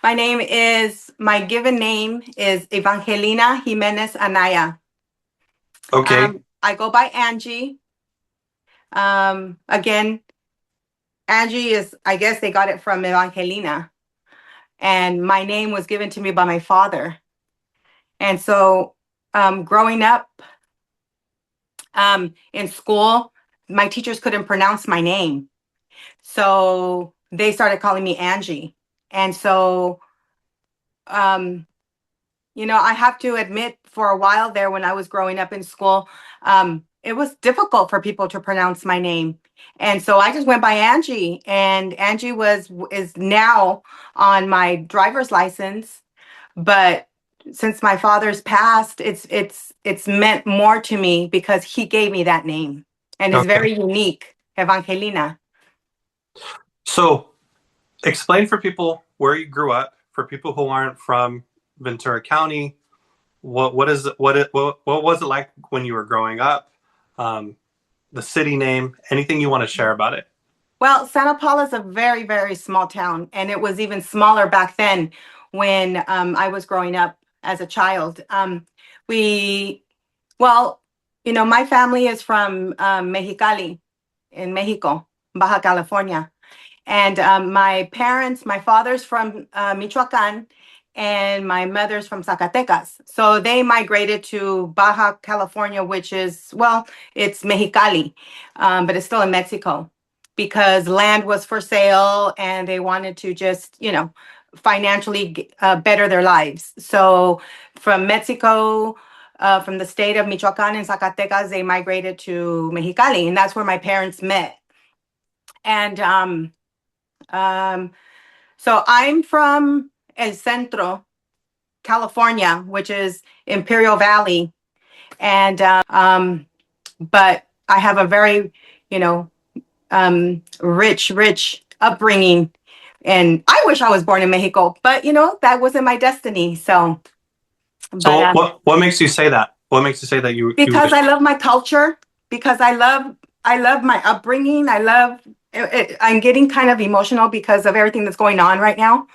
My given name is Evangelina Jimenez Anaya. Okay. I go by Angie. Again, Angie is, I guess they got it from Evangelina. And my name was given to me by my father. And so, growing up in school, my teachers couldn't pronounce my name. So they started calling me Angie. And so, um, I have to admit, for a while there when I was growing up in school, it was difficult for people to pronounce my name. And so I just went by Angie, and Angie is now on my driver's license. But since my father's passed, it's meant more to me because he gave me that name, and it's Okay. very unique, Evangelina. So explain for people where you grew up, for people who aren't from Ventura County. What was it like when you were growing up? Um, the city name, anything you want to share about it. Well, Santa Paula is a very, very small town, and it was even smaller back then when I was growing up as a child. We, well, my family is from Mexicali in Mexico, Baja California. And my father's from Michoacan, and my mother's from Zacatecas. So they migrated to Baja California, which is, well, it's Mexicali, but it's still in Mexico because land was for sale and they wanted to just, financially better their lives. So from Mexico, from the state of Michoacan and Zacatecas, they migrated to Mexicali, and that's where my parents met. And um, so I'm from El Centro, California, which is Imperial Valley, and but I have a very, you know, rich upbringing, and I wish I was born in Mexico, but that wasn't my destiny. So, but So what makes you say that? What makes you say that you because wish? I love my culture, because I love my upbringing. I'm getting kind of emotional because of everything that's going on right now.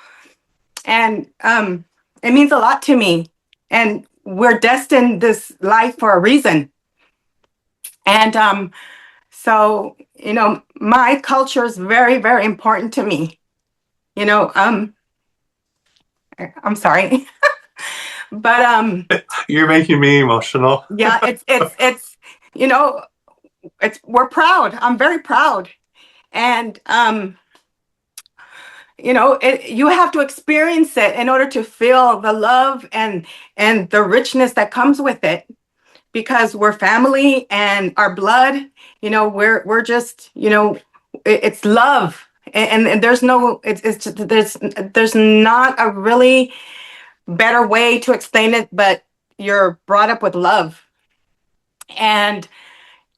And it means a lot to me. And we're destined this life for a reason. And so, my culture is very, very important to me. You know, um, I'm sorry, but You're making me emotional. yeah, you know, we're proud. I'm very proud, and you have to experience it in order to feel the love and the richness that comes with it. Because we're family and our blood, we're just, it's love. And there's no, there's not a really better way to explain it, but you're brought up with love. And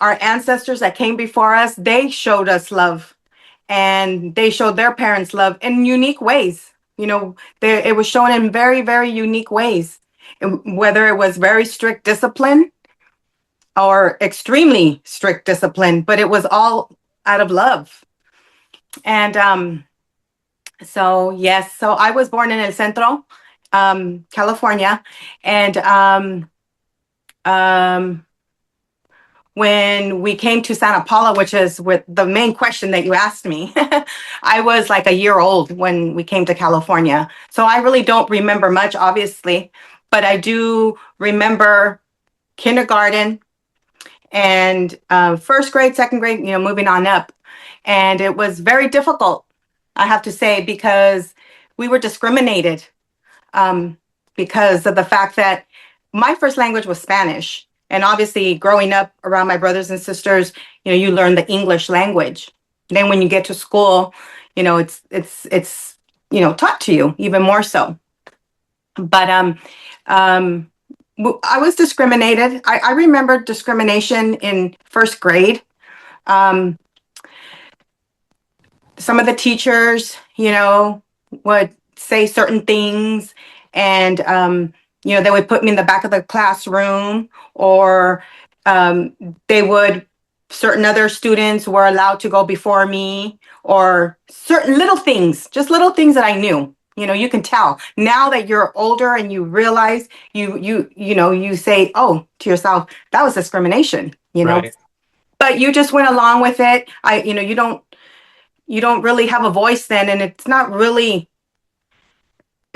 our ancestors that came before us, they showed us love, and they showed their parents love in unique ways. It was shown in very, very unique ways, whether it was very strict discipline or extremely strict discipline, but it was all out of love. And so, yes, so I was born in El Centro, California. And um, when we came to Santa Paula, which is with the main question that you asked me, I was like a year old when we came to California. So I really don't remember much, obviously, but I do remember kindergarten and first grade, second grade, moving on up. And it was very difficult, I have to say, because we were discriminated um, because of the fact that my first language was Spanish. And obviously, growing up around my brothers and sisters, you learn the English language. Then when you get to school, it's taught to you even more so. But um, I was discriminated. I remember discrimination in first grade. Um, some of the teachers, would say certain things, and they would put me in the back of the classroom, or um, they would. Certain other students were allowed to go before me, or certain little things, just little things that I knew. You can tell now that you're older and you realize you say, oh, to yourself, that was discrimination. Right. But you just went along with it. You don't really have a voice then, and it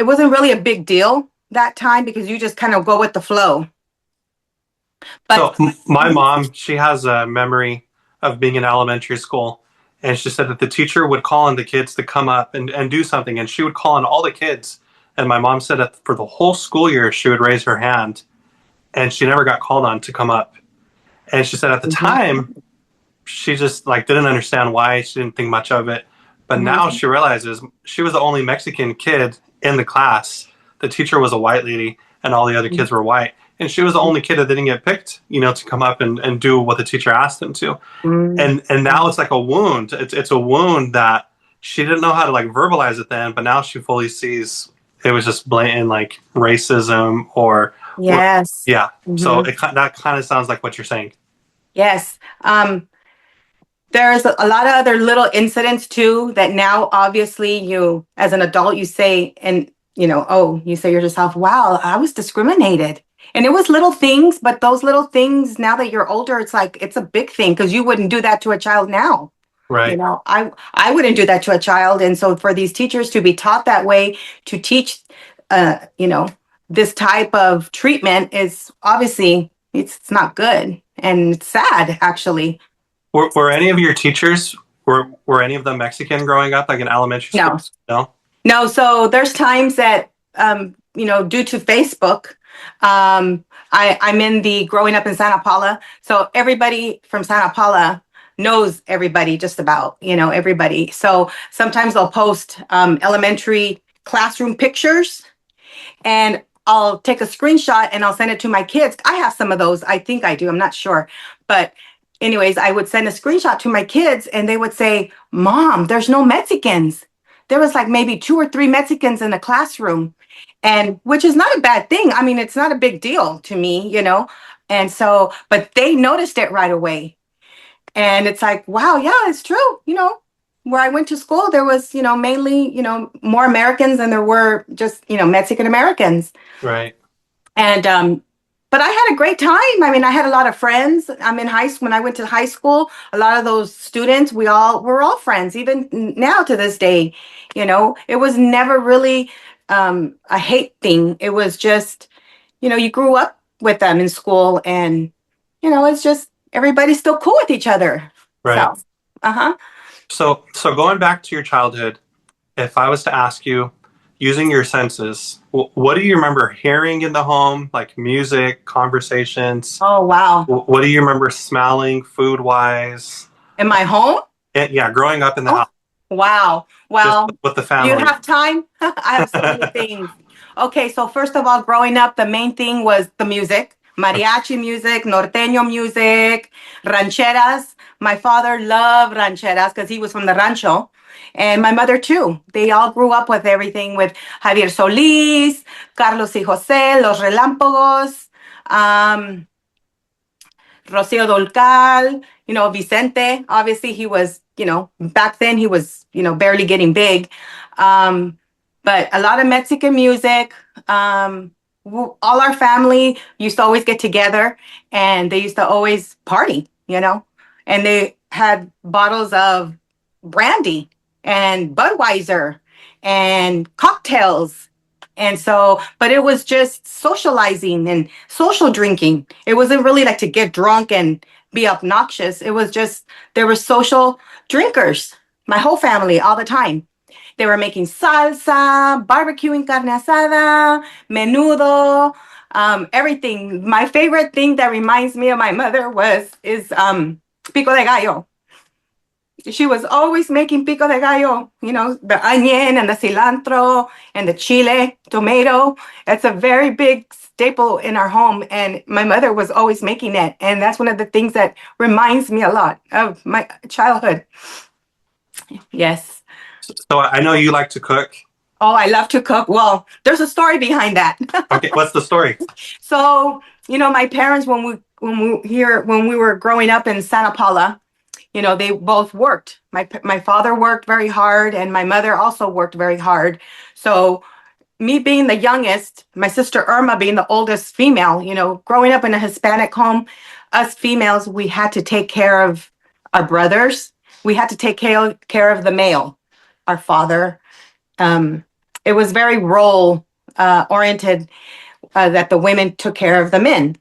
wasn't really a big deal that time because you just kind of go with the flow. But So my mom, she has a memory of being in elementary school, and she said that the teacher would call on the kids to come up and do something, and she would call on all the kids. And my mom said that for the whole school year, she would raise her hand, and she never got called on to come up. And she said at the Mhm, time, she just like didn't understand why. She didn't think much of it. But now mhm, she realizes she was the only Mexican kid in the class. The teacher was a white lady, and all the other kids were white. And she was the only kid that didn't get picked, to come up and do what the teacher asked them to. mhm. And now it's like a wound. It's a wound that she didn't know how to like verbalize it then, but now she fully sees it was just blatant like racism or Yes. yeah. So Hmm. that kind of sounds like what you're saying. Yes. There's a lot of other little incidents too that now obviously you as an adult you say and you say to yourself, wow, I was discriminated. And it was little things, but those little things now that you're older, it's like it's a big thing because you wouldn't do that to a child now. Right. I wouldn't do that to a child. And so for these teachers to be taught that way, to teach uh, you know, this type of treatment is obviously it's not good and it's sad actually. Were any of your teachers were any of them Mexican growing up, like in elementary school? No. No. No, so there's times that due to Facebook, I'm in the growing up in Santa Paula. So everybody from Santa Paula knows everybody, just about, everybody. So sometimes they'll post elementary classroom pictures and I'll take a screenshot and I'll send it to my kids. I have some of those. I think I do. I'm not sure. But anyways, I would send a screenshot to my kids and they would say, Mom, there's no Mexicans. There was like maybe two or three Mexicans in the classroom. And which is not a bad thing. I mean, it's not a big deal to me. And so, but they noticed it right away. And it's like, wow, yeah, it's true. Where I went to school, there was, mainly, more Americans than there were just, Mexican Americans. Right. And but I had a great time. I mean, I had a lot of friends. I'm in high school. When I went to high school, a lot of those students, we're all friends, even now to this day. It was never really a hate thing. It was just, you grew up with them in school, and it's just everybody's still cool with each other. Right. So, uh-huh. So going back to your childhood, if I was to ask you, using your senses, what do you remember hearing in the home, like music, conversations? Oh, wow. What do you remember smelling, food wise? In my home? Yeah, growing up in the Oh, house, wow. just Well, with the do you family. have time? I have so many things. Okay, so first of all, growing up, the main thing was the music, mariachi music, norteño music, rancheras. My father loved rancheras because he was from the rancho. And my mother too. They all grew up with everything with Javier Solís, Carlos y José, Los Relámpagos. Um, Rocio Dolcal, Vicente. Obviously, he was, back then he was, barely getting big. Um, but a lot of Mexican music. All our family used to always get together and they used to always party. And they had bottles of brandy and Budweiser and cocktails. And so, but it was just socializing and social drinking. It wasn't really like to get drunk and be obnoxious. It was just, there were social drinkers, my whole family, all the time. They were making salsa, barbecuing carne asada, menudo, everything. My favorite thing that reminds me of my mother is pico de gallo. She was always making pico de gallo, the onion and the cilantro and the chile, tomato. It's a very big staple in our home. And my mother was always making it. And that's one of the things that reminds me a lot of my childhood. Yes. So I know you like to cook. Oh, I love to cook. Well, there's a story behind that. Okay, what's the story? So, my parents, when we were growing up in Santa Paula, They both worked. My father worked very hard, and my mother also worked very hard. So me being the youngest, my sister Irma being the oldest female, growing up in a Hispanic home, us females, we had to take care of our brothers. We had to take care of the male, our father. Um, it was very role oriented, that the women took care of the men.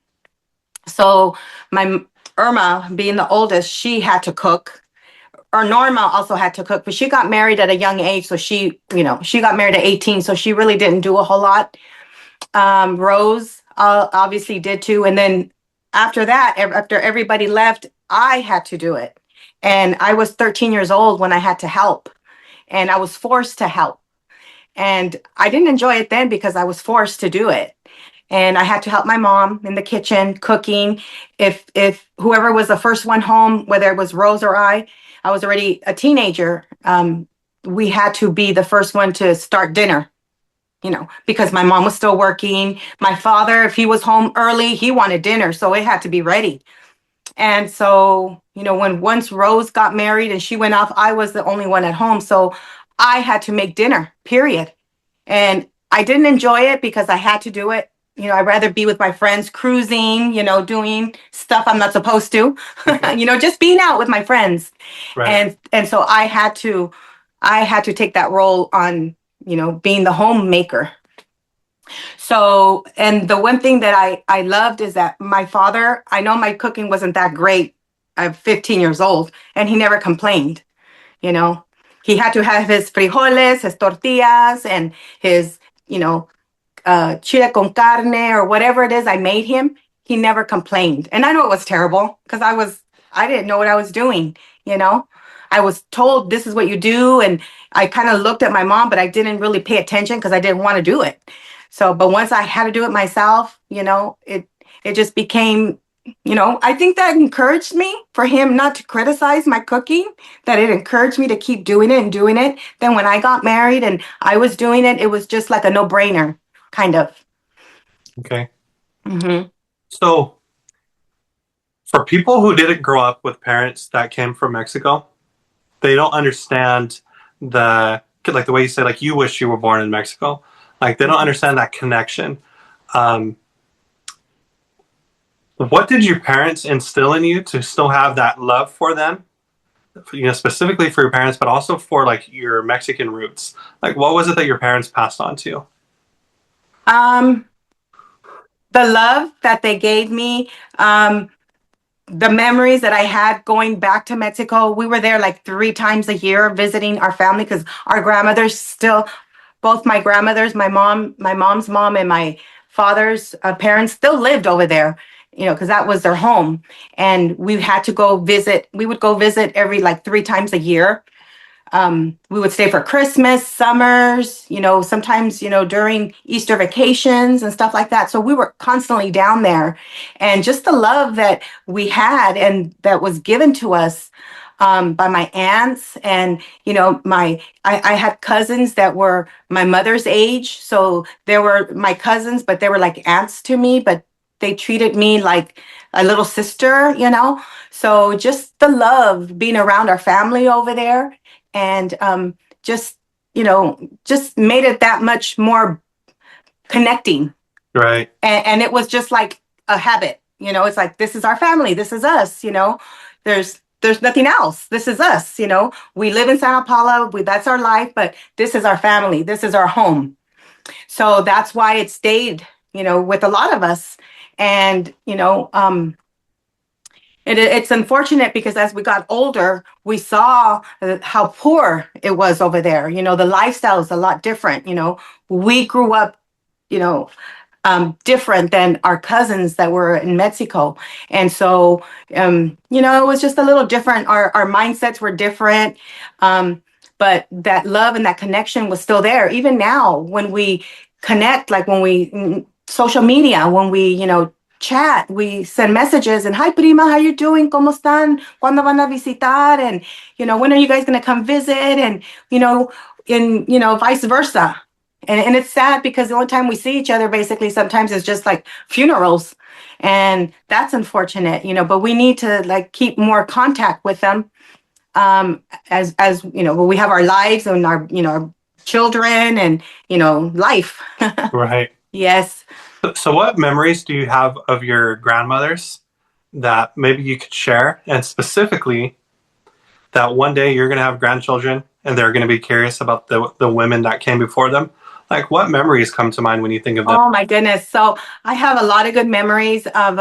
So my Irma, being the oldest, she had to cook. Or Norma also had to cook, but she got married at a young age. So she got married at 18. So she really didn't do a whole lot. Rose obviously did too. And then after that, after everybody left, I had to do it. And I was 13 years old when I had to help, and I was forced to help. And I didn't enjoy it then because I was forced to do it. And I had to help my mom in the kitchen cooking. If whoever was the first one home, whether it was Rose or I was already a teenager. We had to be the first one to start dinner, because my mom was still working. My father, if he was home early, he wanted dinner, so it had to be ready. And so, when once Rose got married and she went off, I was the only one at home. So I had to make dinner, period. And I didn't enjoy it because I had to do it. I'd rather be with my friends cruising, doing stuff I'm not supposed to, just being out with my friends. Right. And so I had to take that role on, being the homemaker. So, and the one thing that I loved is that my father, I know my cooking wasn't that great. I'm 15 years old, and he never complained. You know, he had to have his frijoles, his tortillas, and his, you know, chile con carne or whatever it is I made him. He never complained. And I know it was terrible because I didn't know what I was doing, you know. I was told this is what you do. And I kind of looked at my mom, but I didn't really pay attention because I didn't want to do it. So, but once I had to do it myself, it just became, I think that encouraged me for him not to criticize my cooking, that it encouraged me to keep doing it and doing it. Then when I got married and I was doing it, it was just like a no-brainer, kind of. Okay. Hmm. So, for people who didn't grow up with parents that came from Mexico, they don't understand like the way you say, like, you wish you were born in Mexico. Like, they don't understand that connection. Um, what did your parents instill in you to still have that love for them? Specifically for your parents, but also for like your Mexican roots. Like, what was it that your parents passed on to you? Um, the love that they gave me, the memories that I had going back to Mexico. We were there like 3 times a year visiting our family because our grandmothers still, both my grandmothers, my mom's mom, and my father's parents still lived over there, because that was their home. And we had to go visit. We would go visit every like 3 times a year. We would stay for Christmas, summers, sometimes, during Easter vacations and stuff like that. So we were constantly down there. And just the love that we had and that was given to us by my aunts. And, I had cousins that were my mother's age. So they were my cousins, but they were like aunts to me, but they treated me like a little sister. So just the love being around our family over there, and just just made it that much more connecting. Right. And it was just like a habit. It's like, this is our family, this is us. There's nothing else. This is us. We live in Santa Paula, that's our life, but this is our family, this is our home. So that's why it stayed, with a lot of us. And it's unfortunate because as we got older, we saw how poor it was over there. The lifestyle is a lot different. We grew up, you know, different than our cousins that were in Mexico. And so, it was just a little different. Our mindsets were different. But that love and that connection was still there. Even now, when we connect, like when we, social media, when we, chat, we send messages and, hi prima, how you doing? ¿Cómo están? ¿Cuándo van a visitar? And, when are you guys going to come visit? And, vice versa. And it's sad because the only time we see each other basically sometimes is just like funerals. And that's unfortunate, but we need to like keep more contact with them. As we have our lives and our children and life. Right. Yes. So, what memories do you have of your grandmothers that maybe you could share? And specifically, that one day you're going to have grandchildren and they're going to be curious about the women that came before them. Like, what memories come to mind when you think of them? Oh my goodness. So I have a lot of good memories of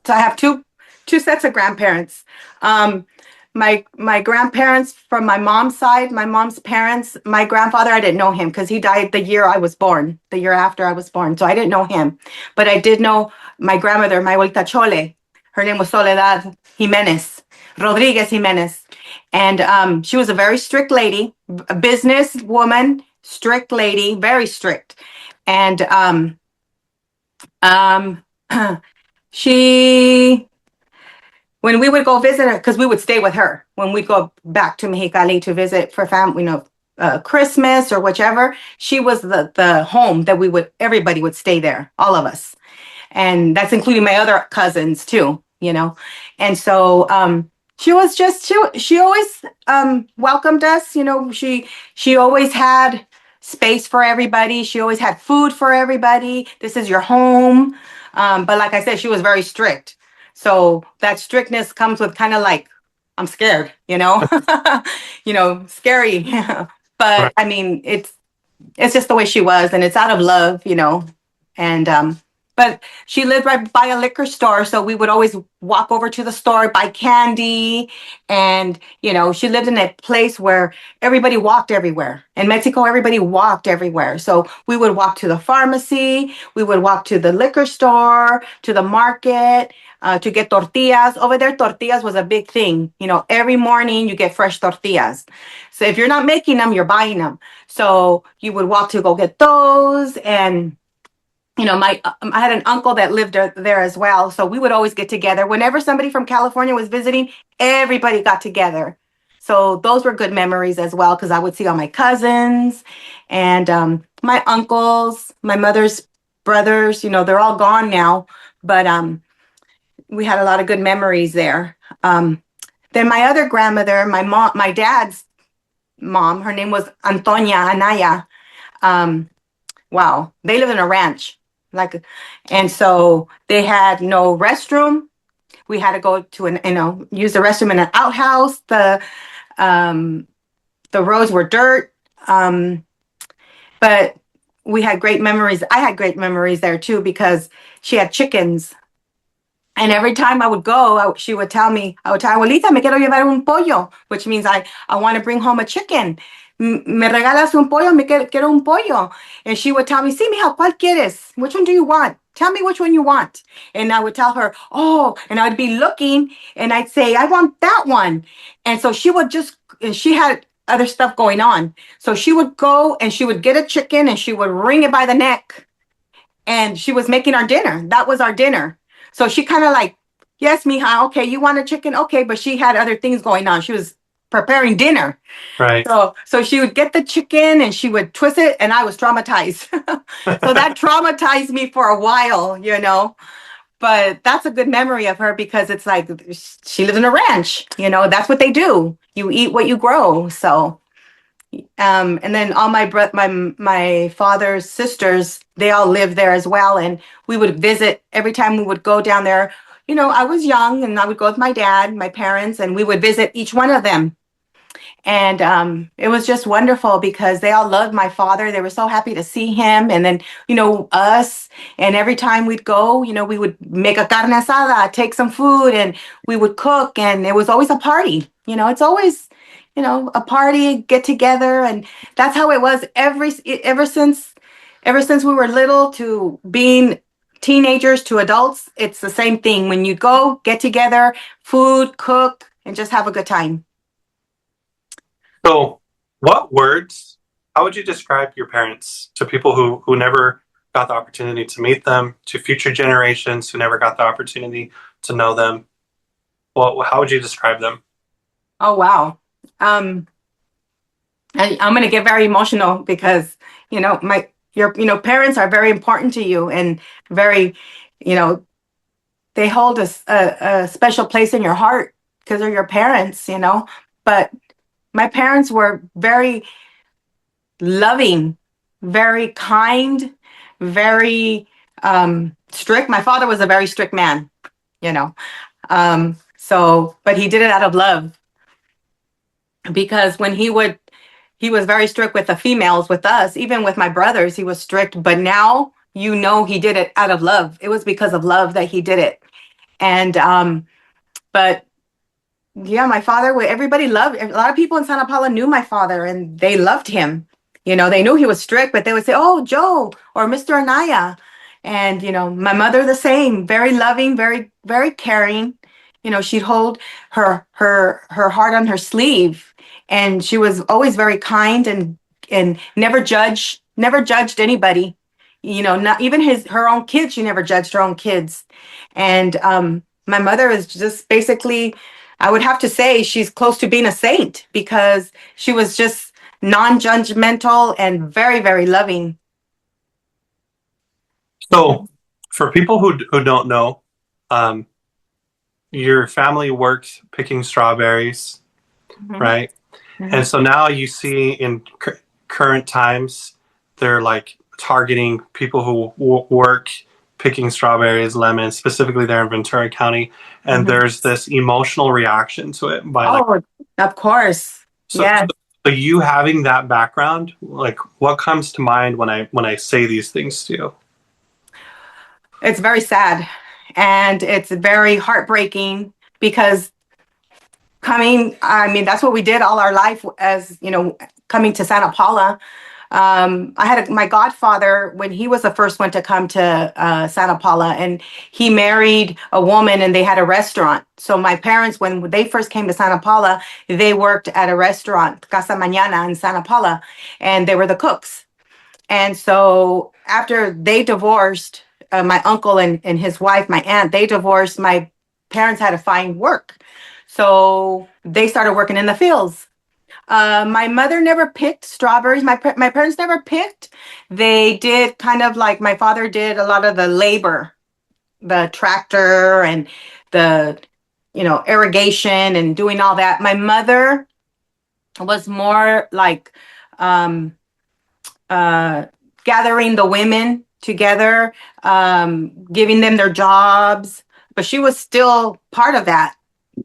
so I have two sets of grandparents. Um my grandparents from my mom's side, my mom's parents, my grandfather, I didn't know him because he died the year I was born, the year after I was born. So I didn't know him. But I did know my grandmother, my abuelita Chole. Her name was Soledad Jimenez, Rodriguez Jimenez. And she was a very strict lady, a business woman, strict lady, very strict. And um, she, when we would go visit her, because we would stay with her when we go back to Mexicali to visit for family, Christmas or whichever, she was the home that everybody would stay there, all of us, and that's including my other cousins too. And so she was just she always welcomed us. She always had space for everybody. She always had food for everybody. This is your home. But like I said, she was very strict. So that strictness comes with kind of like, I'm scared, scary. Right. But I mean, it's just the way she was, and it's out of love. And but she lived right by a liquor store, so we would always walk over to the store, buy candy. And she lived in a place where everybody walked everywhere. In Mexico, everybody walked everywhere, so we would walk to the pharmacy, we would walk to the liquor store, to the market, to get tortillas. Over there, tortillas was a big thing. Every morning you get fresh tortillas. So if you're not making them, you're buying them. So you would walk to go get those. And my I had an uncle that lived there as well. So we would always get together. Whenever somebody from California was visiting, everybody got together. So those were good memories as well, because I would see all my cousins and my uncles, my mother's brothers. They're all gone now, but we had a lot of good memories there. Then my other grandmother, my dad's mom, her name was Antonia Anaya. Um, wow, they lived in a ranch, like, and so they had no restroom. We had to go to use the restroom in an outhouse. Um, the roads were dirt, but we had great memories. I had great memories there too because she had chickens. And every time I would go, she would tell me, I would tell abuelita, me quiero llevar un pollo, which means I want to bring home a chicken. Me regalas un pollo, quiero un pollo. And she would tell me, sí, mija, ¿cuál quieres? Which one do you want? Tell me which one you want. And I would tell her, oh, and I'd be looking and I'd say, I want that one. And so and she had other stuff going on. So she would go and she would get a chicken and she would wring it by the neck, and she was making our dinner. That was our dinner. So she kind of like, yes, mija, okay, you want a chicken? Okay, but she had other things going on. She was preparing dinner. Right. So she would get the chicken and she would twist it, and I was traumatized. So that traumatized me for a while. But that's a good memory of her because it's like she lives in a ranch. That's what they do. You eat what you grow. So and then all my father's sisters, they all lived there as well, and we would visit every time we would go down there. I was young, and I would go with my dad, my parents, and we would visit each one of them. And it was just wonderful because they all loved my father. They were so happy to see him. And then, us. And every time we'd go, we would make a carne asada, take some food, and we would cook. And it was always a party. It's always, a party, get together. And that's how it was ever since we were little to being teenagers to adults. It's the same thing. When you go, get together, food, cook, and just have a good time. So, what words, how would you describe your parents to people who never got the opportunity to meet them, to future generations who never got the opportunity to know them? How would you describe them? Oh, wow. I'm going to get very emotional because my your parents are very important to you and very, you know, they hold a special place in your heart because they're your parents. But my parents were very loving, very kind, very strict. My father was a very strict man, you know. But he did it out of love because he was very strict with the females, with us, even with my brothers, he was strict. But now, he did it out of love. It was because of love that he did it. And, but yeah, my father, everybody loved, a lot of people in Santa Paula knew my father and they loved him. They knew he was strict, but they would say, "Oh, Joe," or "Mr. Anaya." And, my mother, the same, very loving, very, very caring. She'd hold her heart on her sleeve. And she was always very kind and never judged anybody. Not even her own kids. She never judged her own kids. And, my mother is just basically, I would have to say she's close to being a saint because she was just non-judgmental and very, very loving. So, for people who don't know, um, your family worked picking strawberries, Mhm, right? And mhm, so now you see in current times, they're like targeting people who work picking strawberries, lemons, specifically there in Ventura County. And mhm. there's this emotional reaction to it by like, Oh, of course. so, Yes. so you having that background, like what comes to mind when I say these things to you? It's very sad and it's very heartbreaking because I mean, that's what we did all our life as, coming to Santa Paula. I had my godfather when he was the first one to come to Santa Paula, and he married a woman, and they had a restaurant. So my parents, when they first came to Santa Paula, they worked at a restaurant, Casa Mañana in Santa Paula, and they were the cooks. And so after they divorced, my uncle and his wife, my aunt, they divorced. My parents had to find work, so they started working in the fields. My mother never picked strawberries. My parents never picked. They did kind of like my father did a lot of the labor, the tractor and the irrigation and doing all that. My mother was more like um, uh, gathering the women together, giving them their jobs, but she was still part of that.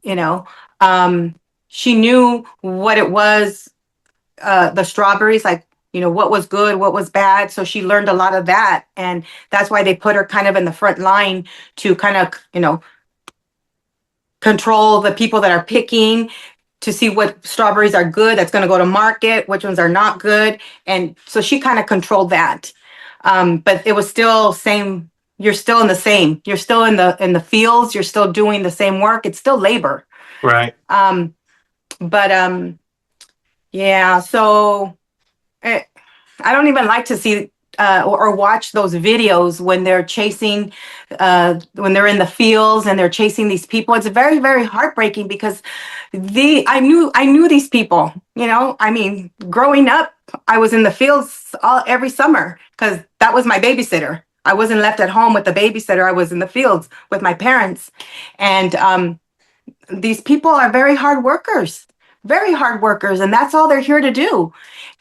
You know, um, she knew what it was, the strawberries, like, what was good, what was bad. So she learned a lot of that. And that's why they put her kind of in the front line to kind of, control the people that are picking to see what strawberries are good, that's going to go to market, which ones are not good. And so she kind of controlled that. But it was still same. You're still in the same. You're still in the fields. You're still doing the same work. It's still labor. Right. Um, but yeah. So it, I don't even like to see or watch those videos when they're chasing, when they're in the fields and they're chasing these people. It's very, very heartbreaking because I knew these people. I mean, growing up, I was in the fields every summer because that was my babysitter. I wasn't left at home with the babysitter. I was in the fields with my parents, and these people are very hard workers, and that's all they're here to do.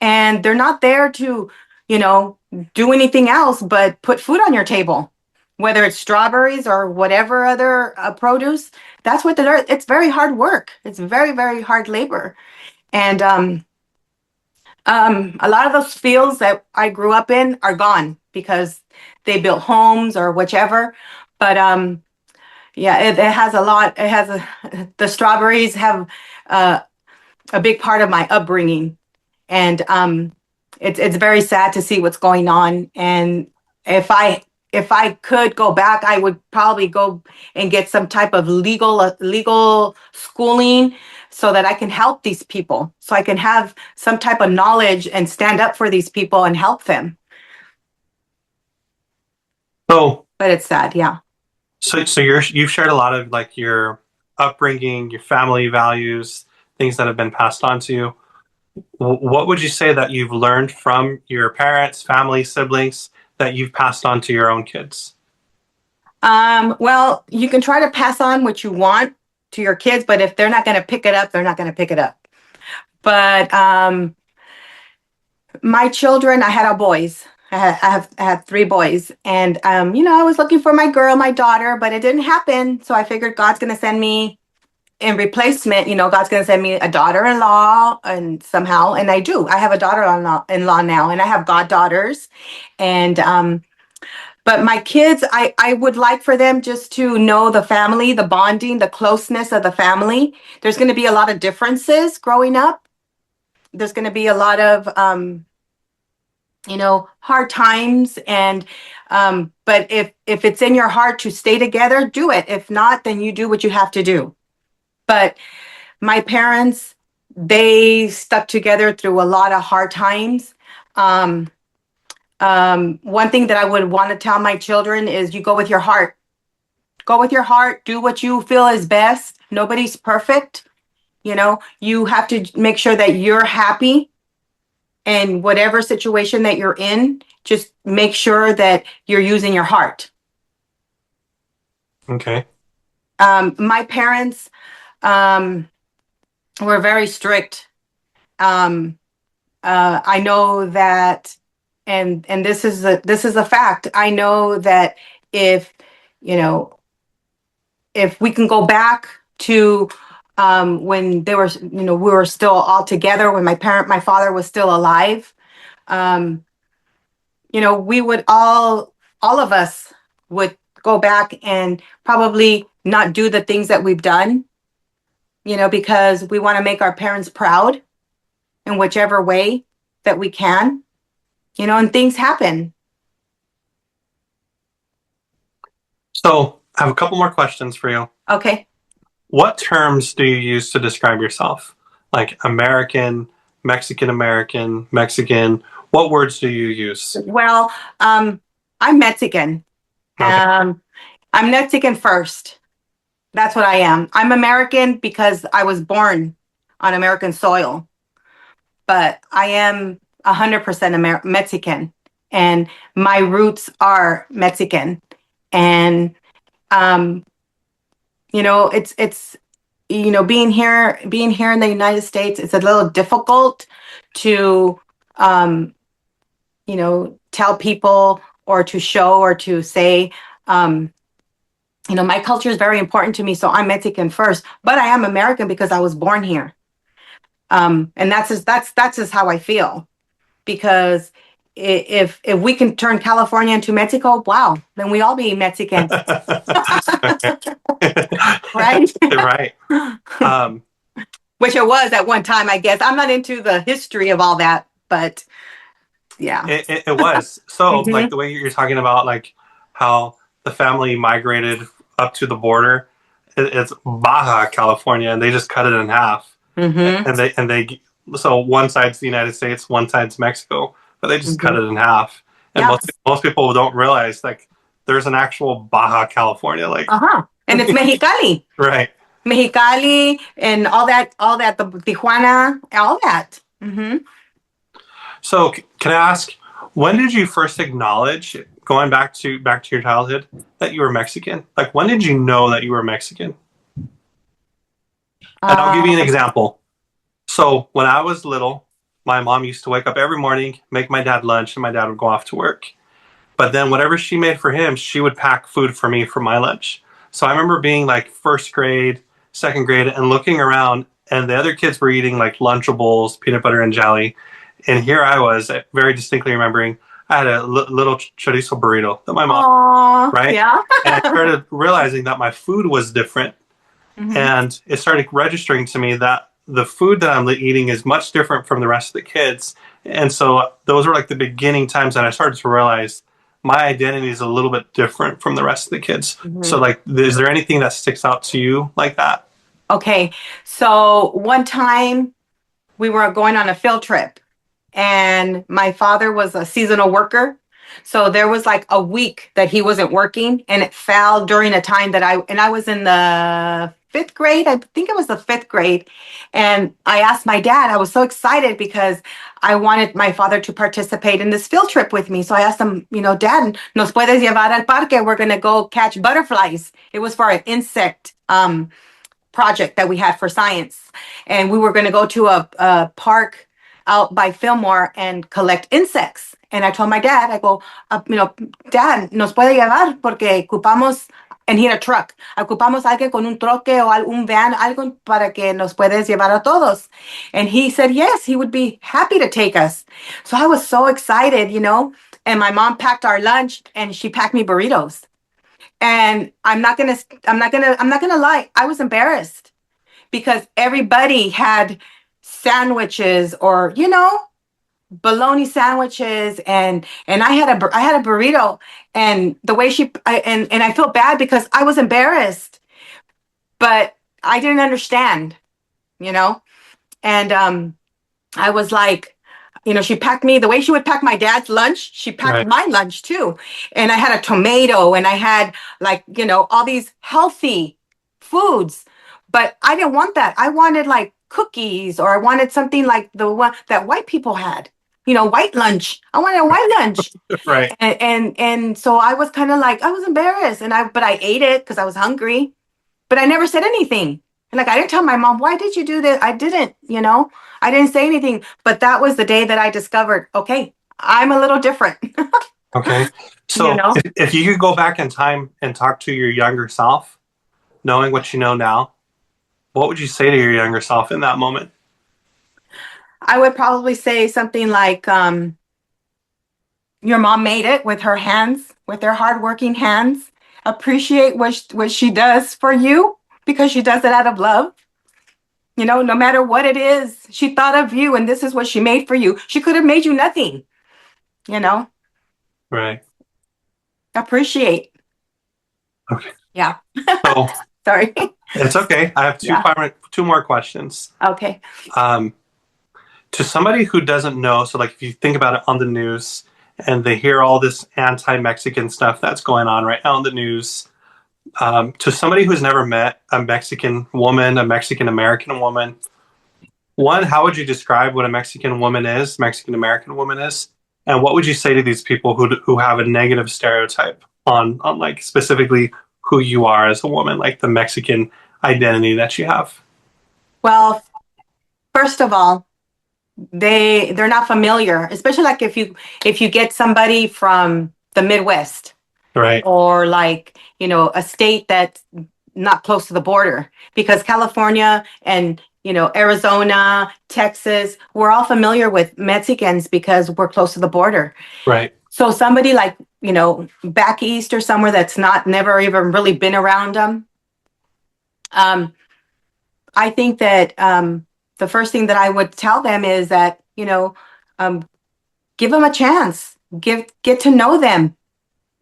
And they're not there to, you know, do anything else but put food on your table, whether it's strawberries or whatever other produce. That's what they're, it's very hard work. It's very, very hard labor. And a lot of those fields that I grew up in are gone because they built homes or whichever. But yeah, it has a lot. The strawberries have uh, a big part of my upbringing, and it's very sad to see what's going on. And if I could go back, I would probably go and get some type of legal schooling so that I can help these people, so I can have some type of knowledge and stand up for these people and help them. So, But it's sad, yeah. so you've shared a lot of like your upbringing, your family values, things that have been passed on to you. What would you say that you've learned from your parents, family, siblings that you've passed on to your own kids? Well, you can try to pass on what you want to your kids, but if they're not going to pick it up, they're not going to pick it up. But my children, I had all boys. I have three boys, and I was looking for my girl, my daughter, but it didn't happen. So I figured God's going to send me in replacement. God's going to send me a daughter-in-law, and somehow, and I do. I have a daughter-in-law now, and I have goddaughters, and but my kids, I would like for them just to know the family, the bonding, the closeness of the family. There's going to be a lot of differences growing up. There's going to be a lot of hard times, and but if it's in your heart to stay together, do it. If not, then you do what you have to do. But my parents, they stuck together through a lot of hard times. Um, One thing that I would want to tell my children is you go with your heart. Go with your heart. Do what you feel is best. Nobody's perfect. You have to make sure that you're happy, and whatever situation that you're in, just make sure that you're using your heart. Okay. My parents um, were very strict. Um, I know that, and this is a fact. I know that if you know if we can go back to when they were, we were still all together, when my father was still alive. Um, we would all of us would go back and probably not do the things that we've done, because we want to make our parents proud in whichever way that we can, and things happen. So I have a couple more questions for you. Okay. What terms do you use to describe yourself? Like American, Mexican American, Mexican. What words do you use? Well, I'm Mexican. Okay. Um, I'm Mexican first. That's what I am. I'm American because I was born on American soil, but I am 100% Mexican, and my roots are Mexican. And um, it's being here in the United States, it's a little difficult to tell people or to show or to say. Um, my culture is very important to me, so I'm Mexican first, but I am American because I was born here. And that's just how I feel. Because if we can turn California into Mexico, wow, then we all be Mexican, right? Right. Um, Which it was at one time, I guess. I'm not into the history of all that, but yeah. it was. So, like Hmm. the way you're talking about, like how the family migrated up to the border, it's Baja California, and they just cut it in half. Hmm. So one side's the United States, one side's Mexico, but they just cut Hmm. it in half. And Yeah. most people don't realize like there's an actual Baja California, like Uh-huh. And it's Mexicali. right. Mexicali and all that, the Tijuana, all that. Hmm. So can I ask, when did you first acknowledge, going back to your childhood, that you were Mexican? Like when did you know that you were Mexican? And I'll give you an Uh, example. So when I was little, my mom used to wake up every morning, make my dad lunch, and my dad would go off to work. But then whatever she made for him, she would pack food for me for my lunch. So I remember being like first grade, second grade, and looking around, and the other kids were eating like Lunchables, peanut butter and jelly, and here I was, very distinctly remembering I had a little chorizo burrito that my mom, aw, right? yeah. And I started realizing that my food was different, Hmm. and it started registering to me that the food that I'm eating is much different from the rest of the kids. And so those were like the beginning times that I started to realize my identity is a little bit different from the rest of the kids. So Hmm. like, is there anything that sticks out to you like that? Okay, so one time we were going on a field trip, and my father was a seasonal worker. So there was like a week that he wasn't working, and it fell during a time that I was in the fifth grade. I think it was the fifth grade. And I asked my dad, I was so excited because I wanted my father to participate in this field trip with me. So I asked him, Dad, ¿nos puedes llevar al parque? We're going to go catch butterflies. It was for an insect project that we had for science. And we were going to go to a park out by Fillmore and collect insects. And I told my dad, I go, Dad, ¿nos puede llevar? Porque ocupamos, and he had a truck, ocupamos alguien con un troque o un van, algo para que nos puedes llevar a todos. And he said, yes, he would be happy to take us. So I was so excited, and my mom packed our lunch and she packed me burritos. And I'm not gonna lie, I was embarrassed because everybody had sandwiches or, bologna sandwiches, and I had a burrito, and the way and I felt bad because I was embarrassed, but I didn't understand, you know, and I was like, she packed me the way she would pack my dad's lunch. She packed Right. my lunch too. And I had a tomato and I had like, all these healthy foods. But I didn't want that. I wanted like cookies, or I wanted something like the one that white people had, white lunch. I wanted a white lunch. Right. And so I was kind of like, I was embarrassed, but I ate it because I was hungry, but I never said anything. And like, I didn't tell my mom, why did you do this? I didn't, I didn't say anything. But that was the day that I discovered, okay, I'm a little different, Okay. you So know? if you could go back in time and talk to your younger self, knowing what you know now, what would you say to your younger self in that moment? I would probably say something like, your mom made it with her hands, with her hardworking hands. Appreciate what she does for you because she does it out of love. No matter what it is, she thought of you and this is what she made for you. She could have made you nothing, you know? Right. Appreciate. Okay. Yeah. So Sorry. it's okay. I have Yeah. two more questions. Okay. Um, to somebody who doesn't know, so like if you think about it on the news and they hear all this anti-Mexican stuff that's going on right now in the news, to somebody who's never met a Mexican woman, a Mexican American woman, one, how would you describe what a Mexican woman is, Mexican American woman is, and what would you say to these people who have a negative stereotype on like specifically who you are as a woman, like the Mexican identity that you have? Well, first of all, they're not familiar, especially like if you get somebody from the Midwest, Right, or like, a state that's not close to the border, because California and, Arizona, Texas, we're all familiar with Mexicans because we're close to the border. right, So somebody like, back east or somewhere that's not never even really been around them, um, I think that the first thing that I would tell them is that, um, give them a chance, get to know them.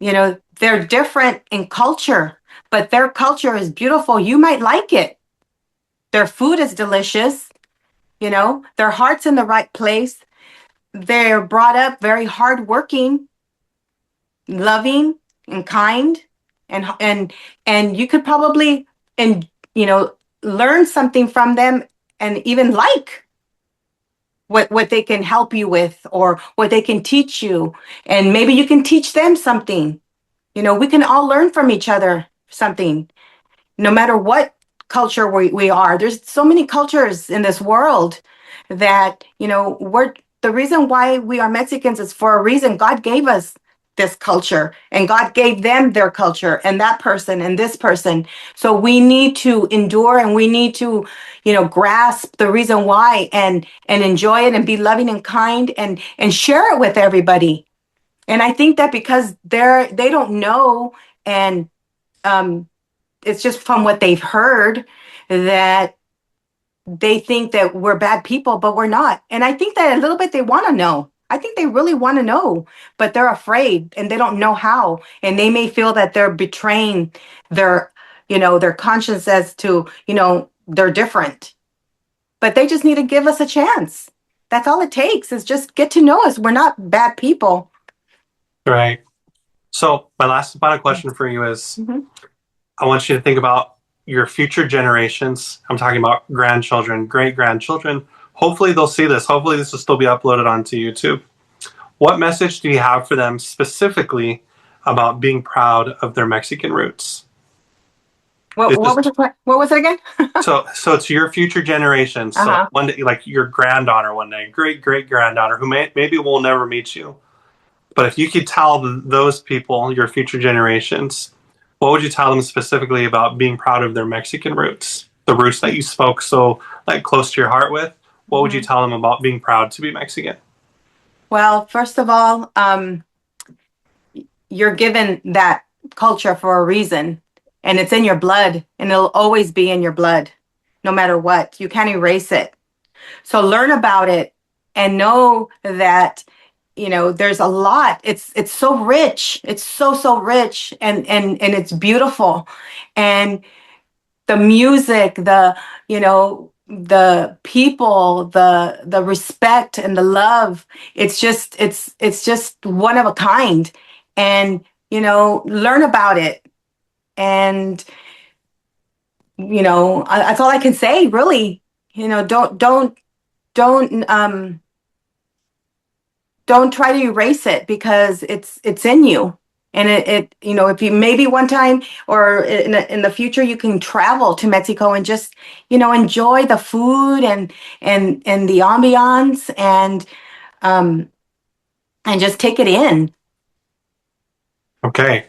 They're different in culture, but their culture is beautiful. You might like it. Their food is delicious. Their heart's in the right place. They're brought up very hardworking, loving, and kind, and you could probably and learn something from them, and even like what they can help you with or what they can teach you, and maybe you can teach them something. We can all learn from each other something, no matter what culture we are. There's so many cultures in this world that, we're the reason why we are Mexicans is for a reason. God gave us this culture, and God gave them their culture, and that person and this person. So we need to endure, and we need to, grasp the reason why, and enjoy it, and be loving and kind, and share it with everybody. And I think that because they don't know, and um, it's just from what they've heard, that they think that we're bad people, but we're not. And I think that a little bit they want to know. I think they really want to know, but they're afraid and they don't know how. And they may feel that they're betraying their, their conscience as to, they're different. But they just need to give us a chance. That's all it takes, is just get to know us. We're not bad people. Right. So my last and final question for you is Mhm. I want you to think about your future generations. I'm talking about grandchildren, great grandchildren. Hopefully they'll see this. Hopefully this will still be uploaded onto YouTube. What message do you have for them specifically about being proud of their Mexican roots? Is What this was what was it again? so it's your future generations. So Uh-huh. one day, like your granddaughter one day, great great granddaughter, who maybe will never meet you. But if you could tell those people, your future generations, what would you tell them specifically about being proud of their Mexican roots, the roots that you spoke so like close to your heart with? What would you Mhm. tell them about being proud to be Mexican? Well, first of all, you're given that culture for a reason, and it's in your blood, and it'll always be in your blood, no matter what. You can't erase it. So learn about it and know that there's a lot. It's so rich. It's so rich, and it's beautiful. And the music, the people, the respect and the love, it's just one of a kind. And learn about it. And that's all I can say, really. Don't don't don't um don't try to erase it, because it's in you. And if you maybe one time, or in the future, you can travel to Mexico and just enjoy the food, and the ambiance, um and just take it in. Okay.